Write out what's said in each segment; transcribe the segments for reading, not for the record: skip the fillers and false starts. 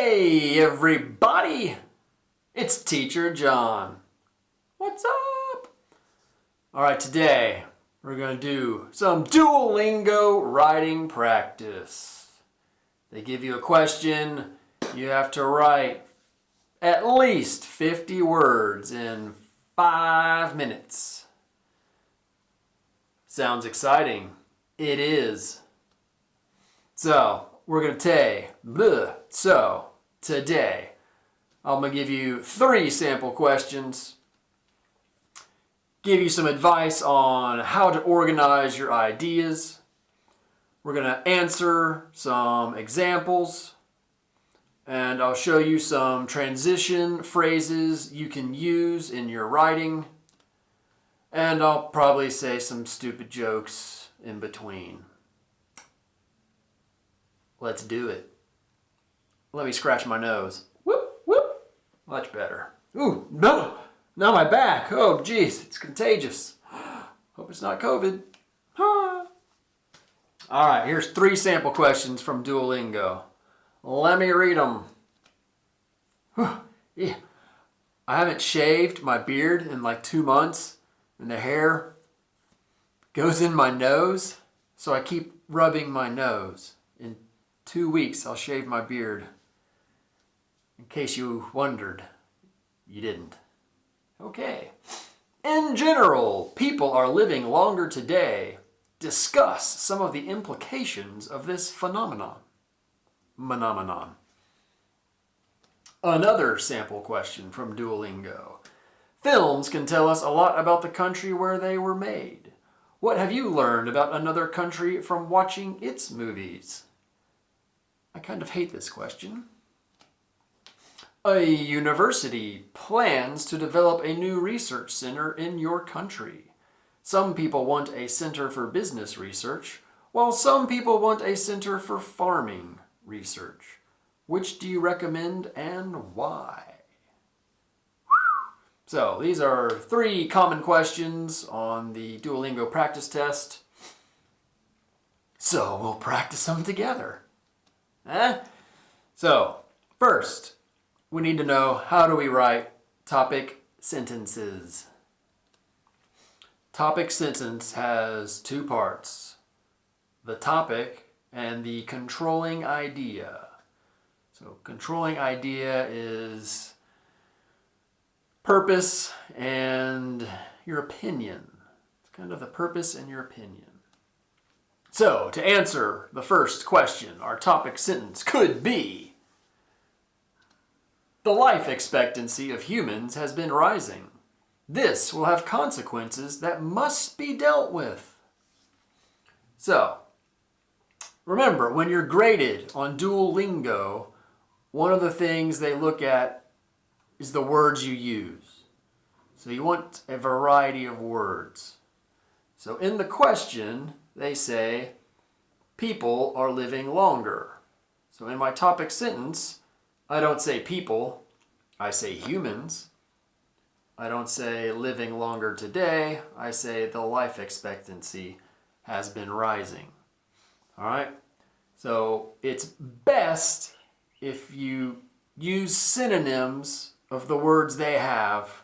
Hey everybody, it's Teacher John. What's up? All right, today we're going to do some Duolingo writing practice. They give you a question, you have to write at least 50 words in 5 minutes. Sounds exciting. It is. So, we're going to today, I'm going to give you 3 sample questions, give you some advice on how to organize your ideas. We're going to answer some examples, and I'll show you some transition phrases you can use in your writing, and I'll probably say some stupid jokes in between. Let's do it. Let me scratch my nose. Whoop, whoop. Much better. Ooh, no, not my back. Oh, geez, it's contagious. Hope it's not COVID. All right, here's 3 sample questions from Duolingo. Let me read them. Yeah. I haven't shaved my beard in like 2 months, and the hair goes in my nose, so I keep rubbing my nose. In 2 weeks, I'll shave my beard. In case you wondered, you didn't. Okay. In general, people are living longer today. Discuss some of the implications of this phenomenon. Another sample question from Duolingo. Films can tell us a lot about the country where they were made. What have you learned about another country from watching its movies? I kind of hate this question. A university plans to develop a new research center in your country. Some people want a center for business research, while some people want a center for farming research. Which do you recommend and why? So these are 3 common questions on the Duolingo practice test. So we'll practice them together. So first, we need to know, how do we write topic sentences? Topic sentence has 2 parts, the topic and the controlling idea. So controlling idea is purpose and your opinion. It's kind of the purpose and your opinion. So to answer the first question, our topic sentence could be, the life expectancy of humans has been rising. This will have consequences that must be dealt with. So, remember, when you're graded on Duolingo, one of the things they look at is the words you use. So you want a variety of words. So in the question, they say, people are living longer. So in my topic sentence, I don't say people, I say humans. I don't say living longer today, I say the life expectancy has been rising. All right? So it's best if you use synonyms of the words they have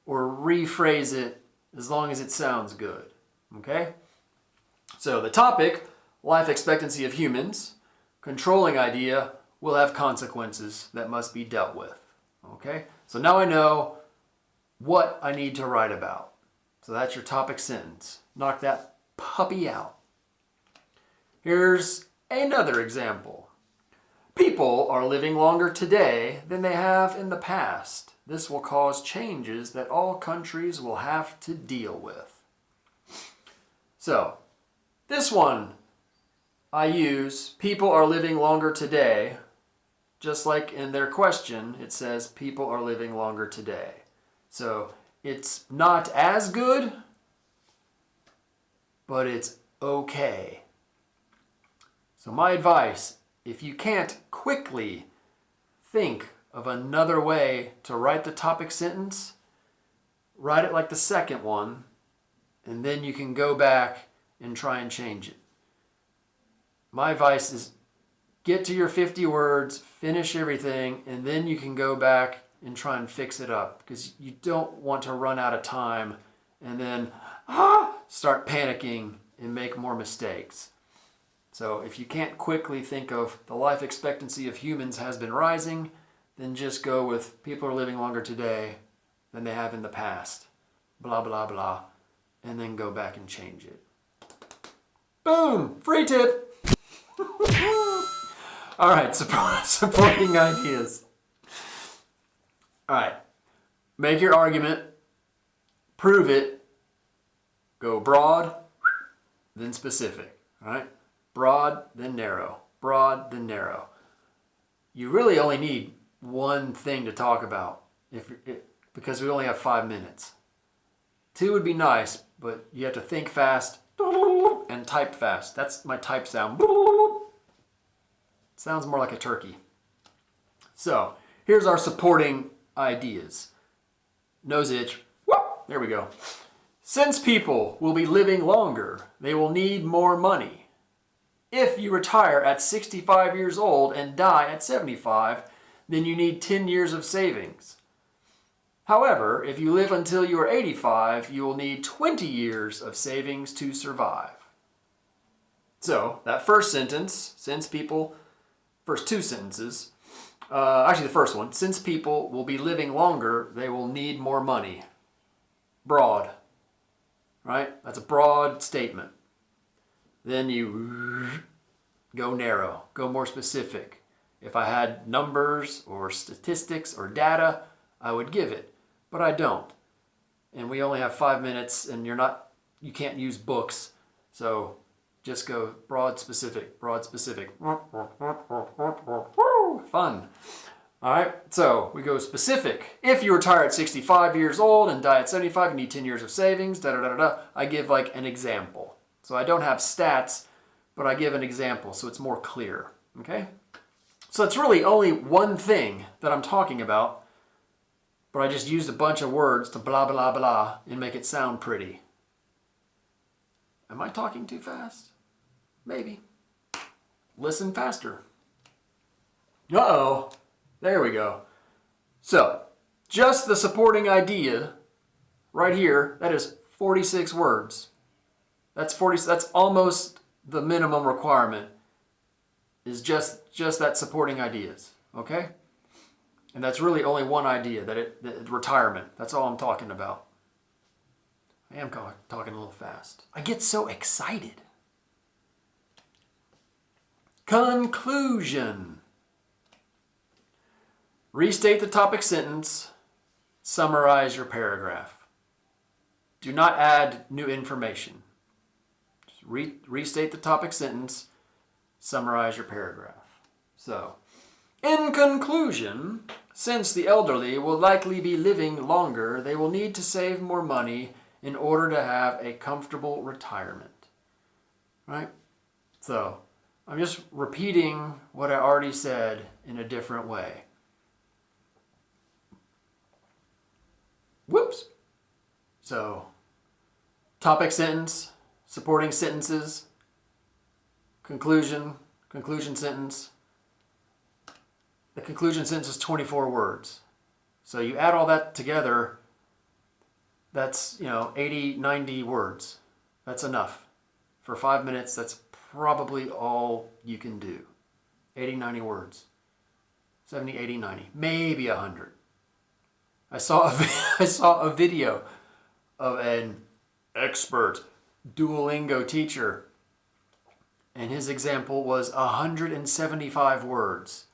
or rephrase it as long as it sounds good. Okay? So the topic, life expectancy of humans, controlling idea, will have consequences that must be dealt with. Okay? So now I know what I need to write about. So that's your topic sentence. Knock that puppy out. Here's another example. People are living longer today than they have in the past. This will cause changes that all countries will have to deal with. So, this one I use, people are living longer today. Just like in their question, it says people are living longer today. So it's not as good, but it's okay. So my advice, if you can't quickly think of another way to write the topic sentence, write it like the second one, and then you can go back and try and change it. My advice is get to your 50 words, finish everything, and then you can go back and try and fix it up, because you don't want to run out of time and then start panicking and make more mistakes. So if you can't quickly think of the life expectancy of humans has been rising, then just go with people are living longer today than they have in the past. Blah, blah, blah. And then go back and change it. Boom! Free tip! All right, supporting ideas. All right, make your argument, prove it, go broad, then specific. All right, broad, then narrow, broad, then narrow. You really only need one thing to talk about because we only have 5 minutes. 2 would be nice, but you have to think fast and type fast. That's my type sound. Sounds more like a turkey. So here's our supporting ideas. Nose itch. There we go. Since people will be living longer, they will need more money. If you retire at 65 years old and die at 75, then you need 10 years of savings. However, if you live until you are 85, you will need 20 years of savings to survive. So that first sentence, first 2 sentences, actually the first one, since people will be living longer, they will need more money. Broad, right? That's a broad statement. Then you go narrow, go more specific. If I had numbers or statistics or data, I would give it, but I don't. And we only have 5 minutes, and you can't use books, so just go broad, specific, broad, specific. Fun. All right, so we go specific. If you retire at 65 years old and die at 75, you need 10 years of savings, da-da-da-da-da. I give like an example. So I don't have stats, but I give an example so it's more clear, okay? So it's really only one thing that I'm talking about, but I just used a bunch of words to blah, blah, blah and make it sound pretty. Am I talking too fast? Maybe. Listen faster. Uh-oh. There we go. So, just the supporting idea right here, that is 46 words. That's almost the minimum requirement, is just that supporting ideas, okay? And that's really only one idea, that retirement. That's all I'm talking about. I am talking a little fast. I get so excited. Conclusion. Restate the topic sentence. Summarize your paragraph. Do not add new information. Just restate the topic sentence. Summarize your paragraph. So, in conclusion, since the elderly will likely be living longer, they will need to save more money in order to have a comfortable retirement. Right? So, I'm just repeating what I already said in a different way. Whoops. So, topic sentence, supporting sentences, conclusion sentence. The conclusion sentence is 24 words. So you add all that together, that's, 80, 90 words. That's enough. For 5 minutes, that's probably all you can do. 80, 90 words. 70, 80, 90. Maybe 100. I saw a video of an expert Duolingo teacher, and his example was 175 words.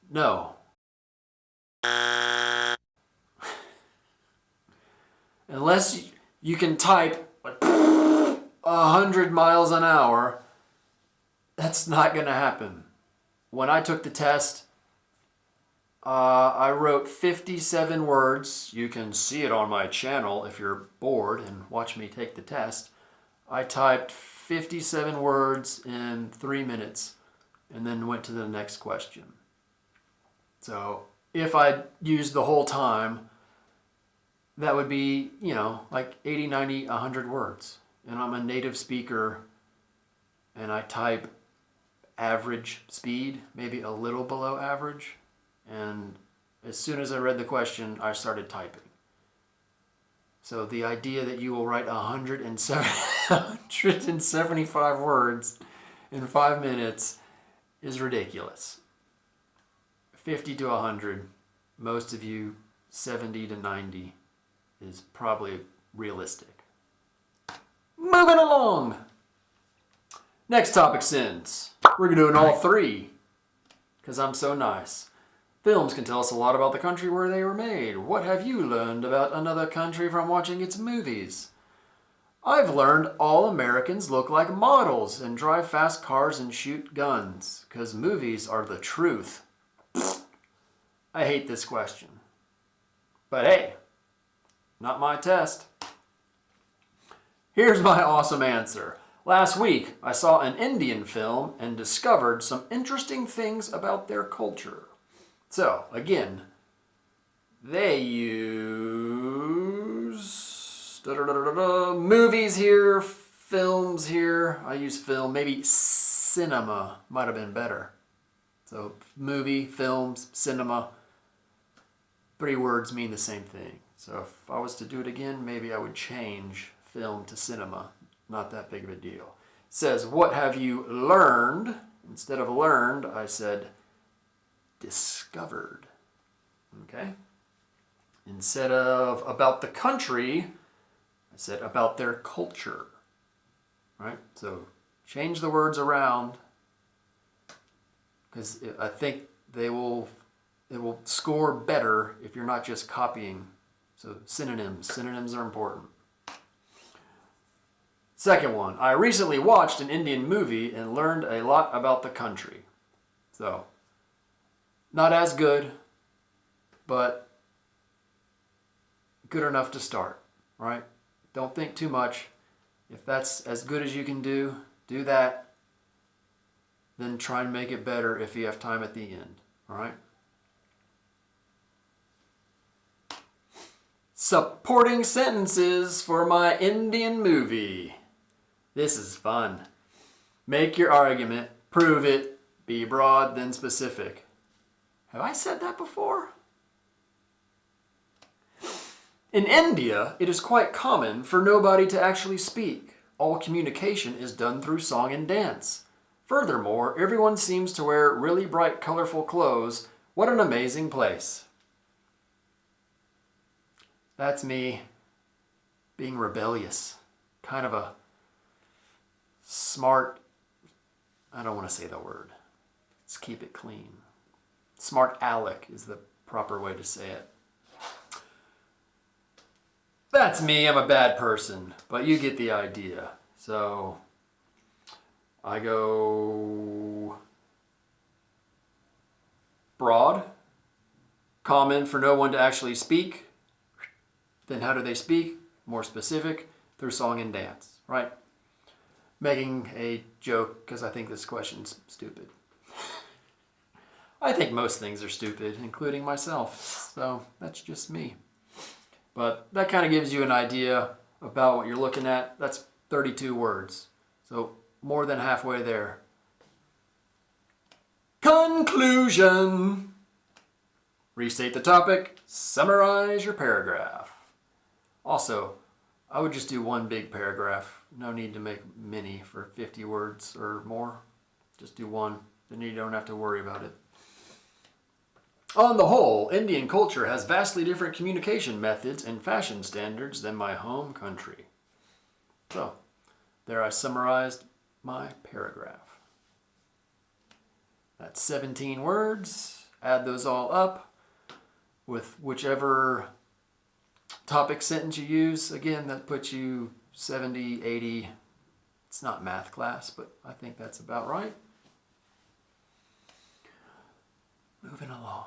No. Unless you can type 100 miles an hour, that's not going to happen. When I took the test, I wrote 57 words. You can see it on my channel if you're bored and watch me take the test. I typed 57 words in 3 minutes and then went to the next question. So if I used the whole time, that would be, like 80, 90, 100 words. And I'm a native speaker, and I type average speed, maybe a little below average. And as soon as I read the question, I started typing. So the idea that you will write 175 words in 5 minutes is ridiculous. 50 to 100, most of you 70 to 90 is probably realistic. Moving along. Next topic sentence. We're doing all three because I'm so nice. Films can tell us a lot about the country where they were made. What have you learned about another country from watching its movies? I've learned all Americans look like models and drive fast cars and shoot guns because movies are the truth. I hate this question. But hey, not my test. Here's my awesome answer. Last week, I saw an Indian film and discovered some interesting things about their culture. So, again, they use movies here, films here. I use film, maybe cinema might have been better. So, movie, films, cinema. 3 words mean the same thing. So if I was to do it again, maybe I would change film to cinema. Not that big of a deal. It says, what have you learned? Instead of learned, I said discovered. Okay? Instead of about the country, I said about their culture. Right? So change the words around because I think it will score better if you're not just copying. So synonyms are important. Second one, I recently watched an Indian movie and learned a lot about the country. So, not as good, but good enough to start, right? Don't think too much. If that's as good as you can do that. Then try and make it better if you have time at the end, all right? Supporting sentences for my Indian movie. This is fun. Make your argument, prove it, be broad, then specific. Have I said that before? In India, it is quite common for nobody to actually speak. All communication is done through song and dance. Furthermore, everyone seems to wear really bright, colorful clothes. What an amazing place. That's me being rebellious. Kind of a smart, I don't want to say the word. Let's keep it clean. Smart aleck is the proper way to say it. That's me, I'm a bad person, but you get the idea. So I go broad, common for no one to actually speak. Then how do they speak? More specific, through song and dance, right? Making a joke because I think this question's stupid. I think most things are stupid, including myself. So that's just me. But that kind of gives you an idea about what you're looking at. That's 32 words. So more than halfway there. Conclusion. Restate the topic. Summarize your paragraph. Also, I would just do one big paragraph. No need to make many for 50 words or more. Just do one. Then you don't have to worry about it. On the whole, Indian culture has vastly different communication methods and fashion standards than my home country. So, there I summarized my paragraph. That's 17 words. Add those all up with whichever topic sentence you use. Again, that puts you 70, 80. It's not math class, but I think that's about right. Moving along.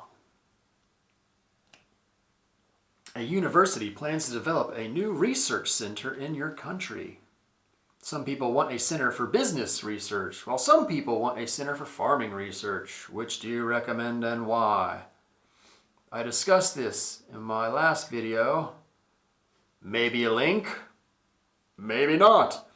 A university plans to develop a new research center in your country. Some people want a center for business research, while some people want a center for farming research. Which do you recommend and why? I discussed this in my last video. Maybe a link, maybe not.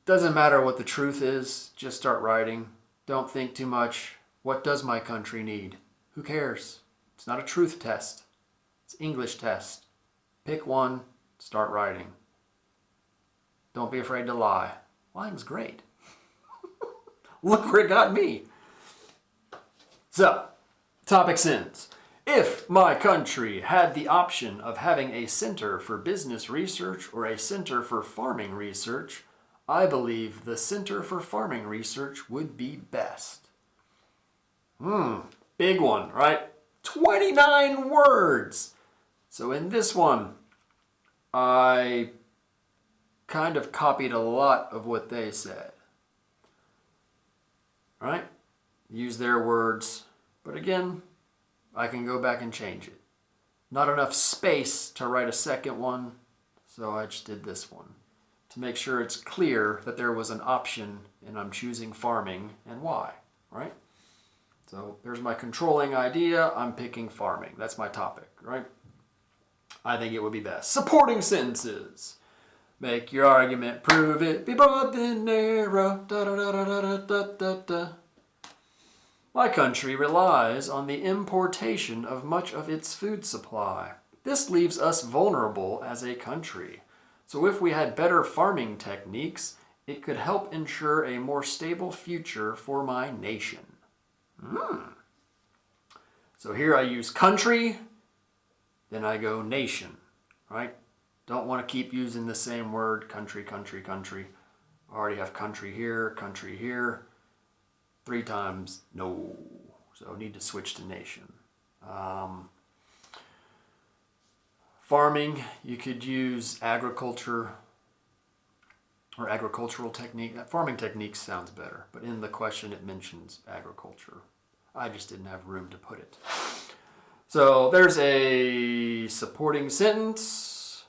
Doesn't matter what the truth is, just start writing. Don't think too much. What does my country need? Who cares? It's not a truth test. It's English test. Pick one, start writing. Don't be afraid to lie. Lying's great. Look where it got me. So, topic sentence. If my country had the option of having a center for business research or a center for farming research, I believe the Center for Farming Research would be best. Big one, right? 29 words. So in this one, I kind of copied a lot of what they said. Right? Use their words. But again, I can go back and change it. Not enough space to write a second one, so I just did this one. To make sure it's clear that there was an option and I'm choosing farming and why, right? So there's my controlling idea. I'm picking farming. That's my topic, right? I think it would be best. Supporting sentences. Make your argument, prove it, be broad then narrow. Da, da, da, da, da, da, da, da. My country relies on the importation of much of its food supply. This leaves us vulnerable as a country. So if we had better farming techniques, it could help ensure a more stable future for my nation. So here I use country, then I go nation, right? Don't want to keep using the same word, country, country, country. I already have country here, 3 times, no. So I need to switch to nation. Farming, you could use agriculture or agricultural technique. Farming techniques sounds better, but in the question it mentions agriculture. I just didn't have room to put it. So there's a supporting sentence.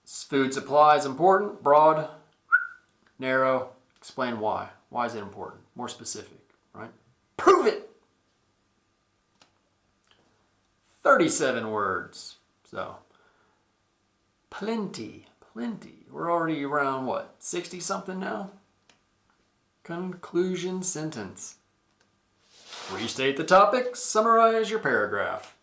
Food supply is important, broad, narrow. Explain why. Why is it important? More specific, right? Prove it! 37 words. So, plenty. We're already around, what, 60 something now? Conclusion sentence. Restate the topic, summarize your paragraph.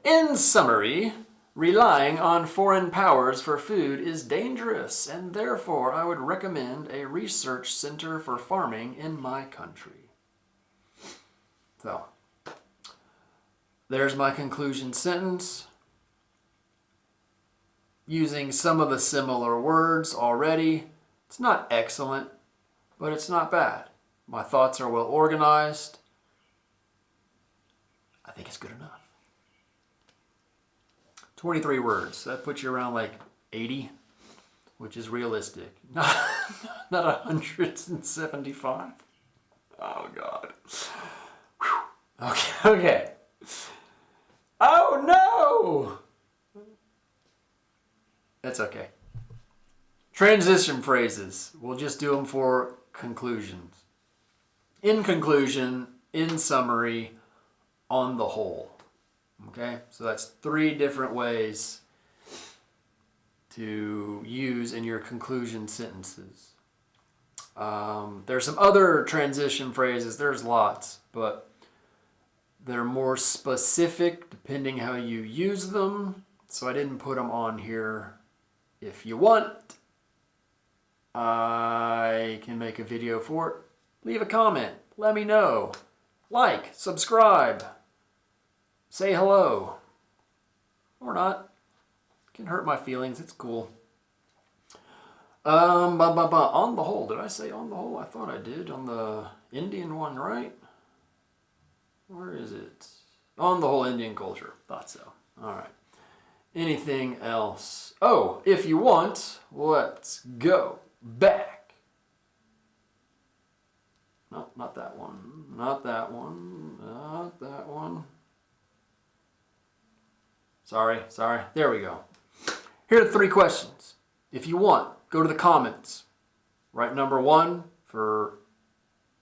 In summary, relying on foreign powers for food is dangerous, and therefore I would recommend a research center for farming in my country. So, there's my conclusion sentence. Using some of the similar words already. It's not excellent, but it's not bad. My thoughts are well organized. I think it's good enough. 23 words. That puts you around like 80, which is realistic. Not 175. Oh, God. Whew. Okay. Oh, no! That's okay. Transition phrases. We'll just do them for conclusions. In conclusion, in summary, on the whole. Okay? So that's 3 different ways to use in your conclusion sentences. There's some other transition phrases. There's lots, but they're more specific depending how you use them. So I didn't put them on here. If you want, I can make a video for it. Leave a comment. Let me know. Like, subscribe. Say hello. Or not. It can hurt my feelings. It's cool. On the whole. Did I say on the whole? I thought I did on the Indian one, right? Where is it? On the whole Indian culture. Thought so. All right. Anything else? Oh, if you want, let's go back. No, not that one. Not that one. Not that one. Sorry. There we go. Here are the 3 questions. If you want, go to the comments. Write number 1 for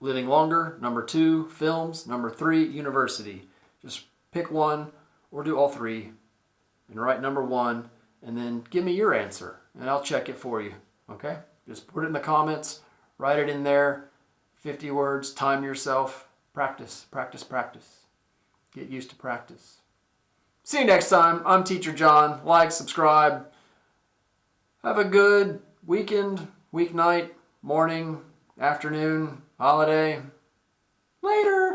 living longer, number 2, films, number 3, university. Just pick one or do all 3 and write number 1 and then give me your answer and I'll check it for you. Okay? Just put it in the comments, write it in there. 50 words, time yourself. Practice, practice, practice. Get used to practice. See you next time. I'm Teacher John. Like, subscribe. Have a good weekend, weeknight, morning, afternoon, holiday. Later.